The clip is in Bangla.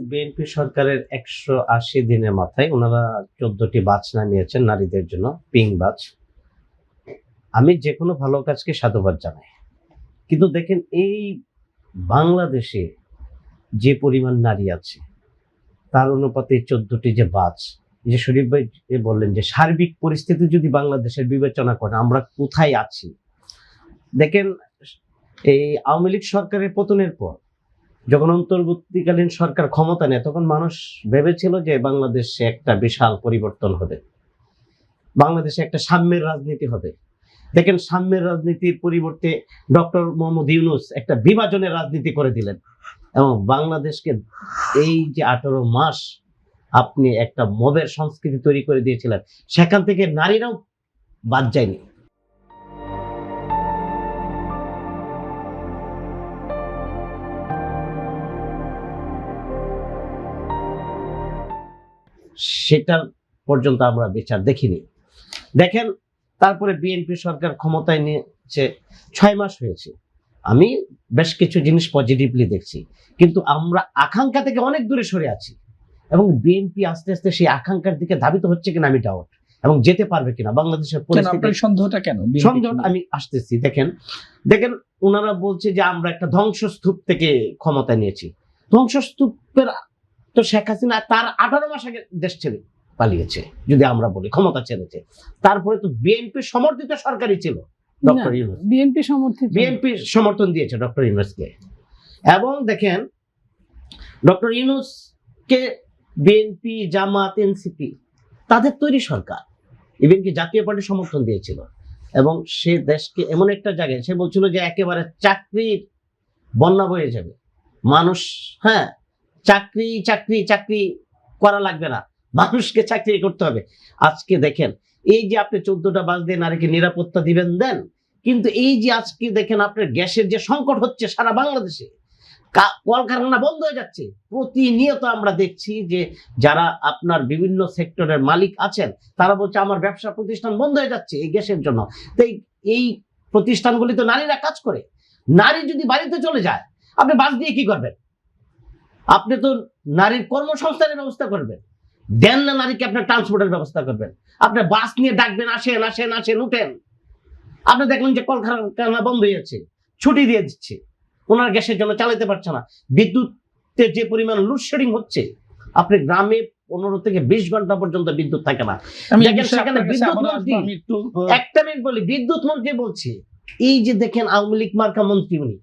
বিএনপি সরকারের ১৮০ দিনের মাথায় ওনারা ১৪টি বাস নামিয়েছেন নারীদের জন্য, পিঙ্ক বাস। আমি যে কোনো ভালো কাজকে সাধুবাদ জানাই, কিন্তু দেখেন এই বাংলাদেশে যে পরিমাণ নারী আছে তার অনুপাতে ১৪টি যে বাস, যে শরীফ ভাই বললেন যে সার্বিক পরিস্থিতি যদি বাংলাদেশের বিবেচনা করে আমরা কোথায় আছি। দেখেন এই আওয়ামী লীগ সরকারের পতনের পর যখন অন্তর্বর্তীকালীন সরকার ক্ষমতা নেয় তখন মানুষ ভেবেছিল যে বাংলাদেশে একটা বিশাল পরিবর্তন হবে, বাংলাদেশে একটা সাম্যের রাজনীতি হবে। দেখেন সাম্যের রাজনীতির পরিবর্তে ডক্টর মোহাম্মদ ইউনূস একটা বিভাজনের রাজনীতি করে দিলেন এবং বাংলাদেশকে এই যে 18 মাস আপনি একটা মবের সংস্কৃতি তৈরি করে দিয়েছিলেন, সেখান থেকে নারীরাও বাদ যায়নি। সেটা পর্যন্ত আমরা বিচার দেখিনি। দেখেন তারপরে বিএনপি সরকার ক্ষমতায় নিয়েছে 6 মাস হয়েছে, আমি বেশ কিছু জিনিস পজিটিভলি দেখছি, কিন্তু আমরা আকাঙ্ক্ষা থেকে অনেক দূরে সরে আছি এবং বিএনপি আস্তে আস্তে সেই আকাঙ্ক্ষার দিকে ধাবিত হচ্ছে কিনা আমি ডাউট, এবং যেতে পারবে কিনা বাংলাদেশের পরিস্থিতি। সন্দেহটা কেন? সন্দেহ আমি আসতেছি। দেখেন ওনারা বলছে যে আমরা একটা ধ্বংসস্তূপ থেকে ক্ষমতা নিয়েছি। ধ্বংসস্তূপের তো শেখ হাসিনা তার 18 মাস আগে দেশ ছেড়ে পালিয়েছে, যদি আমরা বলি ক্ষমতা ছেড়েছে। তারপরে তো বিএনপি সমর্থিত সরকারই ছিল ডক্টর ইউনূস, বিএনপি সমর্থন দিয়েছে ডক্টর ইউনূসকে। এবং দেখেন ডক্টর ইউনূসকে বিএনপি, জামাত, এনসিপি তাদের তৈরি সরকার, ইভেন কি জাতীয় পার্টি সমর্থন দিয়েছিল। এবং সে দেশকে এমন একটা জায়গায় সে বলছিল যে একেবারে চাকরির বন্যা বয়ে যাবে, মানুষ চাকরি চাকরি চাকরি করা লাগবে না, মানুষকে চাকরি করতে হবে। আজকে দেখেন এই যে আপনি 14টা বাস দিয়ে নারীকে নিরাপত্তা দিবেন দেন, কিন্তু এই যে আজকে দেখেন আপনার গ্যাসের যে সংকট হচ্ছে সারা বাংলাদেশে, কলকারখানা বন্ধ হয়ে যাচ্ছে প্রতিনিয়ত। আমরা দেখছি যে যারা আপনার বিভিন্ন সেক্টরের মালিক আছেন তারা বলছে আমার ব্যবসা প্রতিষ্ঠান বন্ধ হয়ে যাচ্ছে এই গ্যাসের জন্য। তো এই প্রতিষ্ঠানগুলি তো নারীরা কাজ করে, নারী যদি বাড়িতে চলে যায় আপনি বাস দিয়ে কি করবেন? আপনি তো নারীর কর্মসংস্থানের ব্যবস্থা করবেন, দেন না নারীকে আপনার ট্রান্সপোর্টের ব্যবস্থা করবেন। আপনি বাস নিয়ে ডাকবেন, আসেন আসেন আসেন উঠেন। আপনি দেখলেন যে কলকারখানা বন্ধ হয়ে যাচ্ছে, ছুটি দিয়ে দিচ্ছে, ওনার গ্যাসের জন্য চালাতে পারছে না। বিদ্যুতের যে পরিমাণ লোডশেডিং হচ্ছে, আপনি গ্রামে 15 থেকে 20 ঘন্টা পর্যন্ত বিদ্যুৎ থাকে না। একটা মিনিট বলি, বিদ্যুৎ মন্ত্রী বলছে এই যে দেখেন আওয়ামী লীগ মার্কা মন্ত্রী উনি